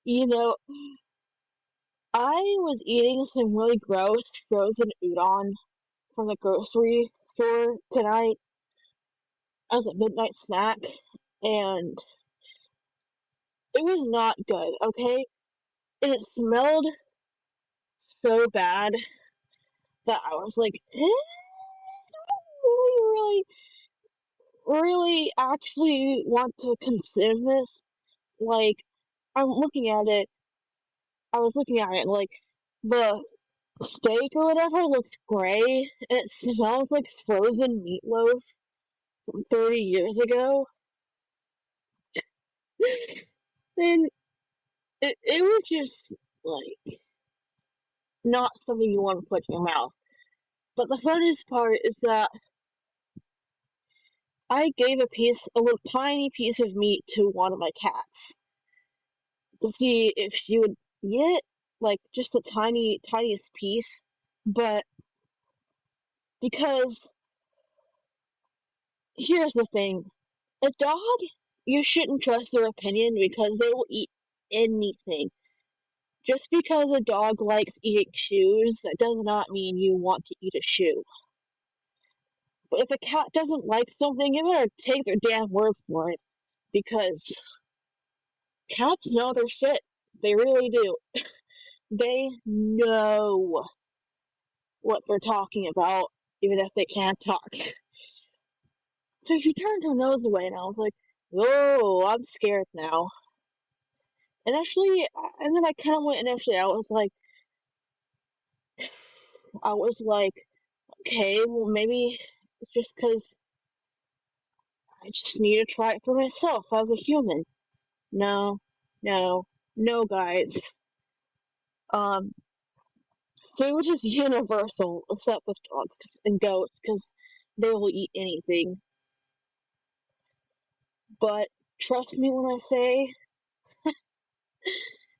You know, I was eating some really gross frozen udon from the grocery store tonight as a midnight snack, and it was not good, okay? And it smelled so bad that I was like, really, really actually want to consume this? Like, I'm looking at it, I was looking at it, like, the steak or whatever looks gray, and it smells like frozen meatloaf from 30 years ago. And it was just, like, not something you want to put in your mouth. But the funniest part is that I gave a little tiny piece of meat to one of my cats to see if she would eat it, like just a tiniest piece. But because here's the thing, a dog, you shouldn't trust their opinion because they will eat anything. Just because a dog likes eating shoes, that does not mean you want to eat a shoe. But if a cat doesn't like something, you better take their damn word for it because cats know their shit. They really do. They know what they're talking about, even if they can't talk. So she turned her nose away, and I was like, "Oh, I'm scared now." And actually, and then I kind of went initially. I was like, okay, well maybe it's just because I just need to try it for myself as a human. No, no, no, guys. Um, Food is universal except with dogs and goats because they will eat anything. But trust me when I say,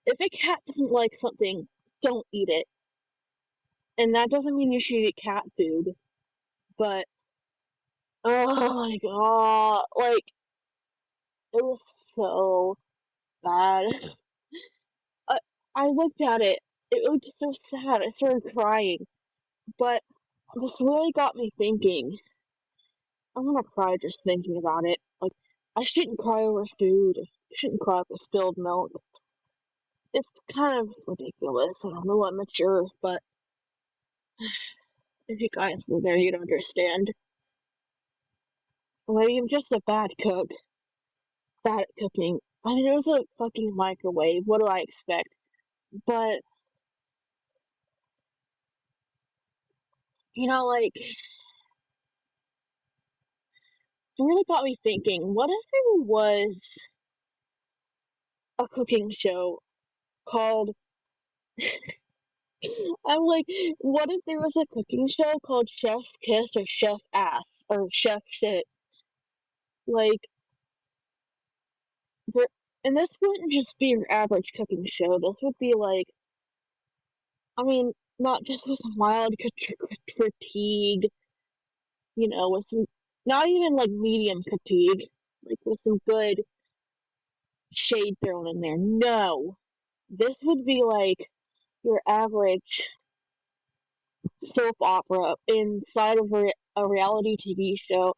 if a cat doesn't like something, don't eat it. And that doesn't mean you should eat cat food, but oh my god, like it was so bad. I, I looked at it. It was just so sad. I started crying. But this really got me thinking. I'm gonna cry just thinking about it. Like, I shouldn't cry over food. I shouldn't cry over spilled milk. It's kind of ridiculous. I don't know, I'm mature, but if you guys were there, you'd understand. Or maybe I'm just a bad cook. Bad at cooking. I mean, it was a fucking microwave. What do I expect? But, like, it really got me thinking, what if there was a cooking show called I'm like, what if there was a cooking show called Chef's Kiss or Chef Ass or Chef Shit? Like, there, and this wouldn't just be your average cooking show. This would be like, I mean, not just with mild fatigue, with some, not even like medium fatigue, like with some good shade thrown in there. No, this would be like your average soap opera inside of a reality TV show.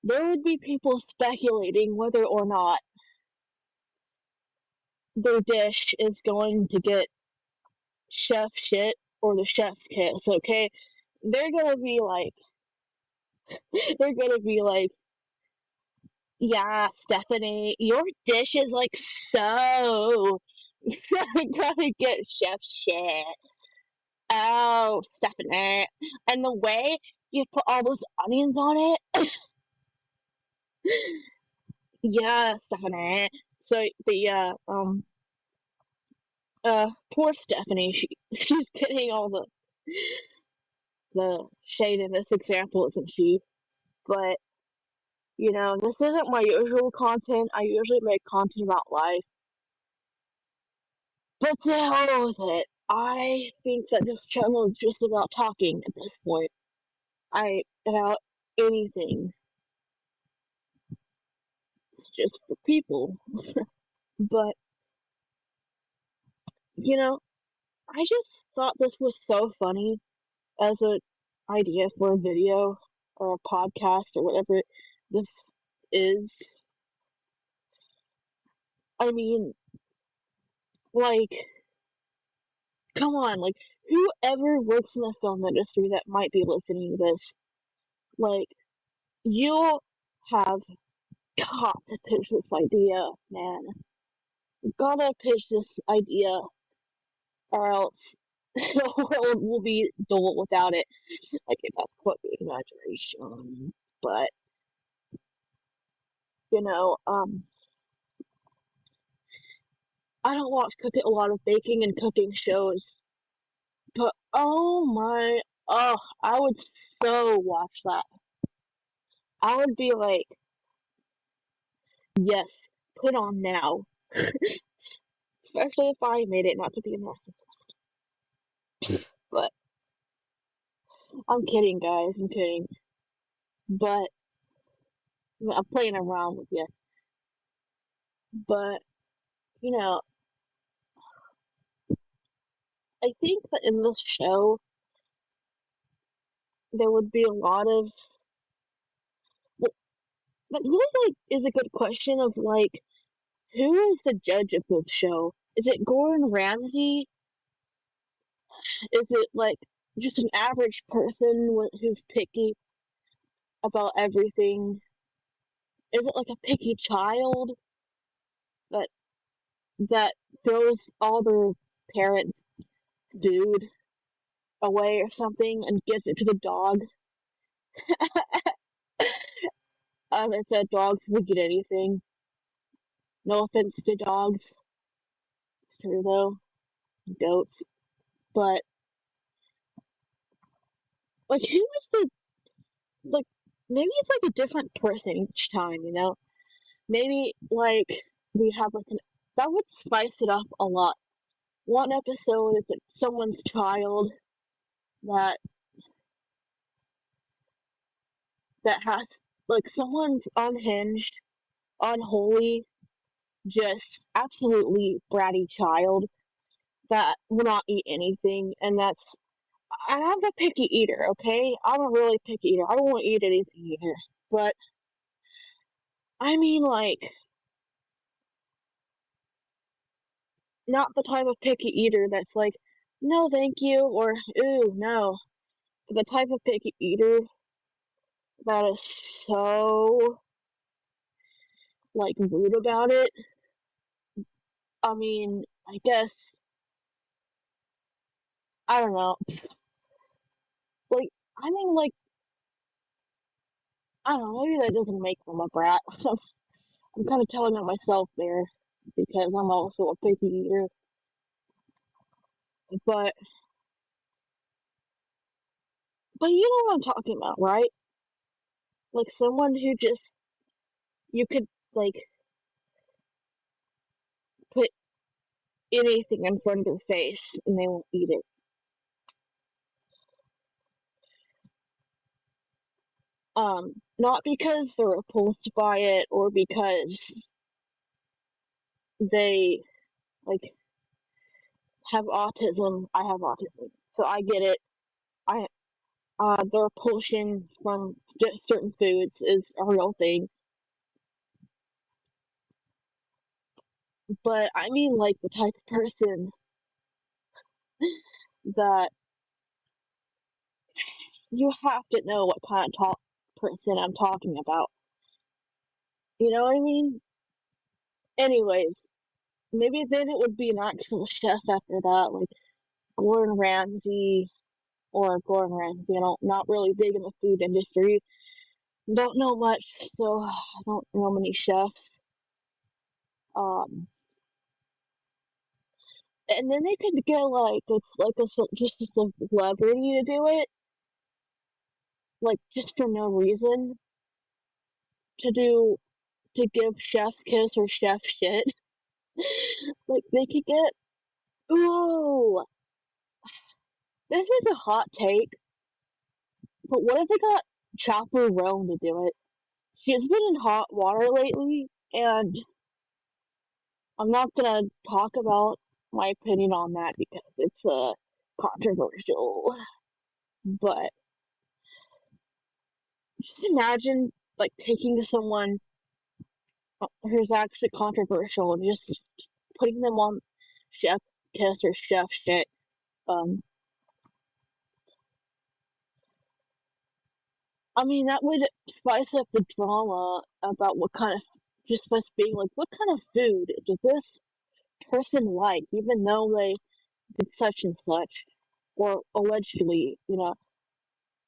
There would be people speculating whether or not their dish is going to get chef shit or the chef's kiss, okay? They're gonna be like, they're gonna be like, yeah, Stephanie, your dish is like so gonna get chef shit. Oh, Stephanie. And the way you put all those onions on it, yeah, Stephanie. So poor Stephanie, she's getting all the shade in this example, isn't she? But this isn't my usual content. I usually make content about life, but to hell with it. I think that this channel is just about talking at this point. About anything. It's just for people. But you know, I just thought this was so funny as an idea for a video or a podcast or whatever this is. I mean, like, come on, like, whoever works in the film industry that might be listening to this, like, you have got to pitch this idea, man. You gotta pitch this idea, or else the world will be dull without it. Okay, that's quite the exaggeration, but you know, I don't watch a lot of baking and cooking shows, but oh my, oh, I would so watch that. I would be like, yes, put on now. Especially if I made it, not to be a narcissist. But I'm kidding, guys. I'm kidding. But I'm playing around with you. But you know, I think that in this show there would be a lot of. Well, that really like is a good question of like who is the judge of this show? Is it Gordon Ramsay? Is it like just an average person who's picky about everything? Is it like a picky child that that throws all their parents' food away or something and gives it to the dog? It said dogs would get anything. No offense to dogs. It's true though. Goats. But like who is the like maybe it's like a different person each time, you know? Maybe like we have like an that would spice it up a lot. One episode is like someone's child that has like someone's unhinged, unholy, just absolutely bratty child that will not eat anything, and that's I'm a picky eater, okay? I'm a really picky eater. I won't eat anything either. But I mean like not the type of picky eater that's like, no thank you or ooh no. The type of picky eater that is so like rude about it. I mean, I guess I don't know. Like I mean like I don't know, maybe that doesn't make them a brat. I'm kind of telling on myself there because I'm also a picky eater. But you know what I'm talking about, right? Like someone who just you could like put anything in front of their face and they won't eat it. Not because they're repulsed by it or because they like have autism. I have autism, so I get it. I the repulsion from certain foods is a real thing. But I mean, like the type of person that you have to know what kind of person I'm talking about. You know what I mean? Anyways, maybe then it would be an actual chef after that, like Gordon Ramsay or Gordon Ramsay. Not really big in the food industry. Don't know much, so I don't know many chefs. Um, and then they could get like it's like just a celebrity to do it, like just for no reason to do to give chef's kiss or chef shit. Like they could get ooh, this is a hot take, but what if they got Chappell Roan to do it? She's been in hot water lately, and I'm not gonna talk about my opinion on that because it's controversial. But just imagine like taking someone who's actually controversial and just putting them on chef kiss or chef shit. Um, I mean that would spice up the drama about what kind of just by being like, what kind of food does this person like, even though they did such and such, or allegedly, I talk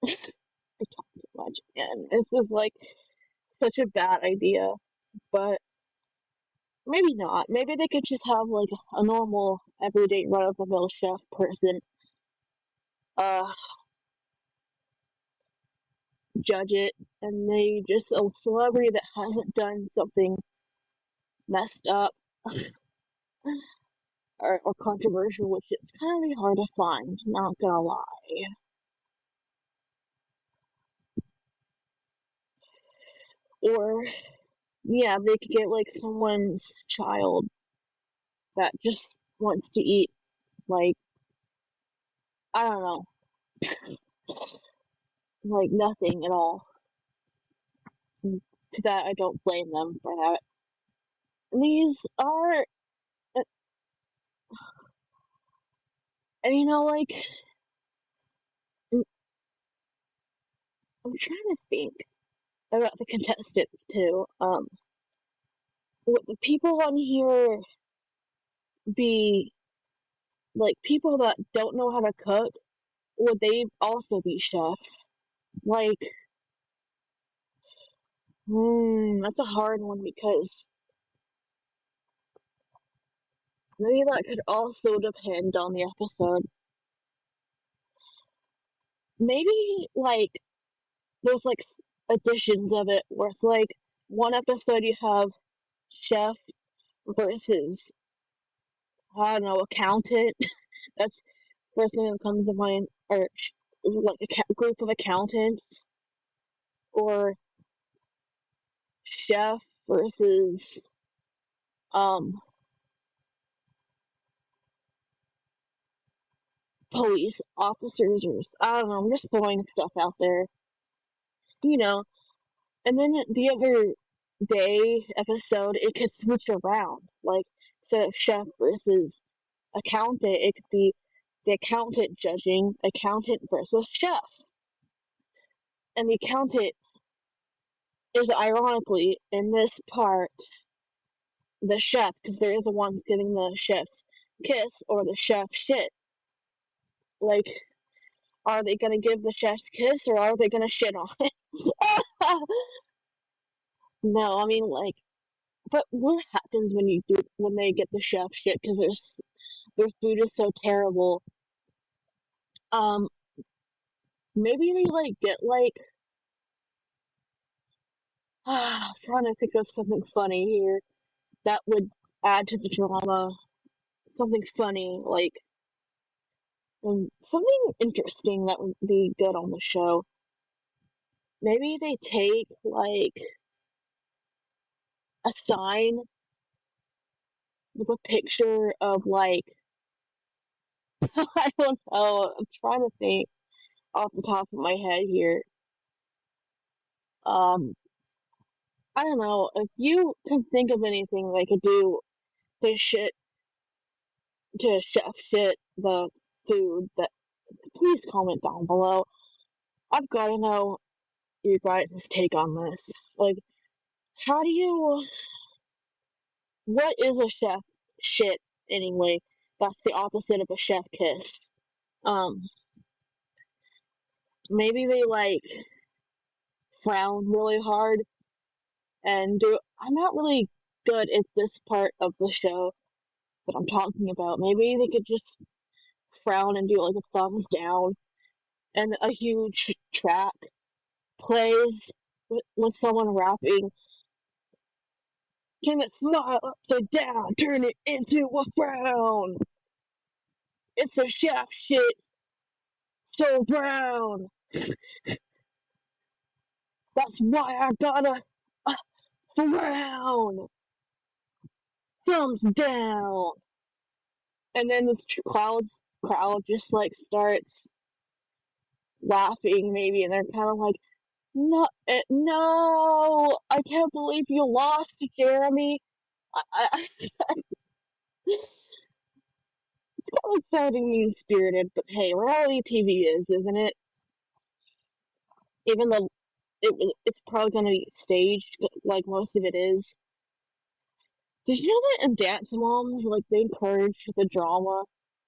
too much, and this is like such a bad idea. But maybe not. Maybe they could just have like a normal, everyday, run of the mill chef person uh judge it, and they just a celebrity that hasn't done something messed up or controversial, which is kind of hard to find. Not gonna lie. Or yeah, they could get like someone's child that just wants to eat like, I don't know, like nothing at all. And to that, I don't blame them for that. These are, and like, I'm trying to think about the contestants too. Would the people on here be like people that don't know how to cook? Would they also be chefs? Like, that's a hard one because maybe that could also depend on the episode. Maybe like there's like editions of it where it's like one episode you have chef versus, I don't know, accountant. That's first thing that comes to mind, or like a group of accountants, or chef versus um police officers, or I don't know. I'm just throwing stuff out there, you know. And then the other day episode, it could switch around. Like, instead of chef versus accountant, it could be the accountant judging accountant versus chef. And the accountant is ironically in this part the chef, because they're the ones giving the chef's kiss or the chef shit. Like, are they gonna give the chef's kiss or are they gonna shit on it? No, I mean like, but what happens when they get the chef shit because their food is so terrible? Um, maybe they like get like trying to think of something funny here that would add to the drama. Something funny like something interesting that would be good on the show. Maybe they take like a sign with a picture of like I don't know. I'm trying to think off the top of my head here. Um, I don't know if you can think of anything they could do to shit to chef shit the food. That please comment down below. I've got to know your guys' take on this. Like, how do you? What is a chef shit anyway? That's the opposite of a chef kiss. Um, maybe they like frown really hard and do. I'm not really good at this part of the show that I'm talking about. Maybe they could just frown and do like a thumbs down, and a huge track plays with someone rapping. Can it smile upside down, turn it into a frown? It's a chef shit, so brown. That's why I gotta frown. Thumbs down. And then the crowd just like starts laughing maybe, and they're kind of like, no, no, I can't believe you lost, Jeremy. It's kind of sounding mean spirited, but hey, reality TV isn't it? Even though it's probably going to be staged, like most of it is. Did you know that in Dance Moms, like they encourage the drama?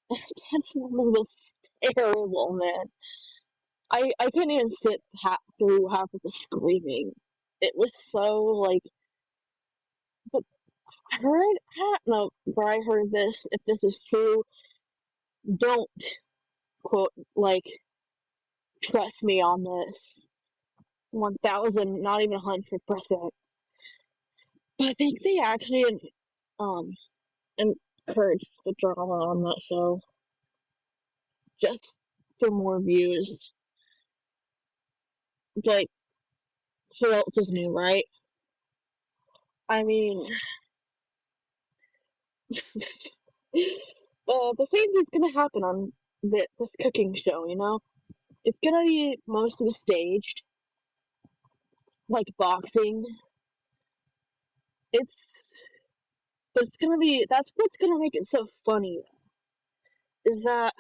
Dance Moms was terrible, man. I couldn't even sit through half of the screaming. It was so like. But I don't know where I heard this. If this is true, don't quote like trust me on this. 1,000, not even 100%. But I think they actually um encouraged the drama on that show just for more views. Like, who else is new, right? I mean, the same thing's gonna happen on this cooking show, you know? It's gonna be mostly staged, like boxing. It's, but it's gonna be, that's what's gonna make it so funny, is that,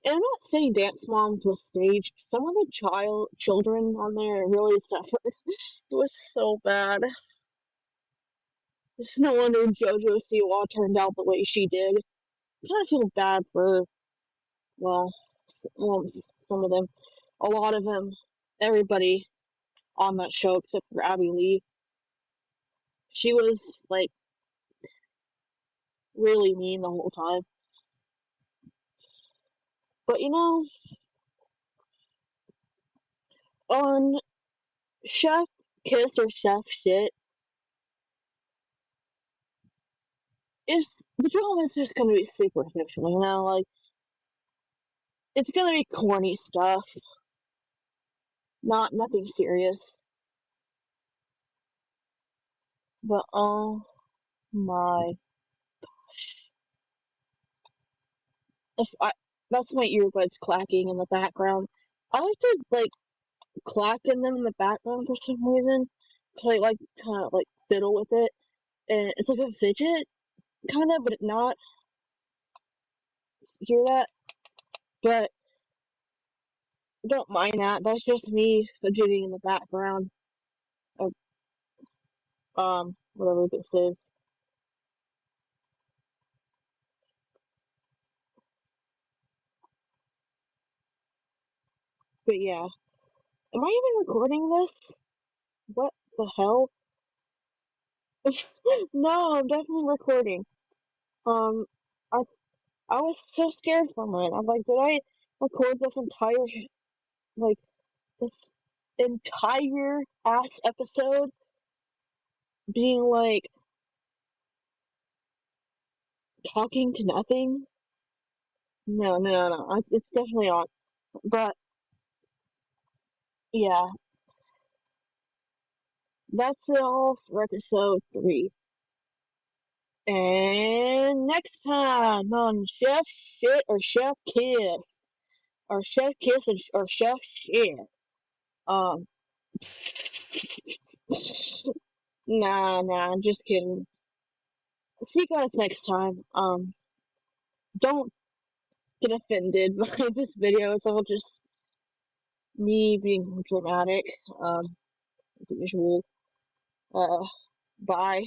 and I'm not saying Dance Moms was staged, some of the children on there really suffered. It was so bad. It's no wonder JoJo Siwa turned out the way she did. I kind of feel bad for, well, some of them, a lot of them, everybody on that show except for Abby Lee. She was like really mean the whole time. But you know, on Chef Kiss or Chef Shit, the drama is just gonna be superficial, you know, like it's gonna be corny stuff, not nothing serious. But oh my, if I that's my earbuds clacking in the background. I like to like clack in them in the background for some reason, cause I like kind of like fiddle with it, and it's like a fidget kind of, but not hear that. But don't mind that. That's just me fidgeting in the background of whatever this is. But yeah, am I even recording this? What the hell? No, I'm definitely recording. Um, I I was so scared for a minute. I'm like, did I record like this entire ass episode being like talking to nothing? No, no, no, no. It's definitely on. But yeah, that's it all for episode 3. And next time on Chef Shit or Chef Kiss, or Chef Kiss or Chef Shit. Um, nah, I'm just kidding. See you guys next time. Don't get offended by this video. It's all just me being dramatic. As usual. Uh, bye.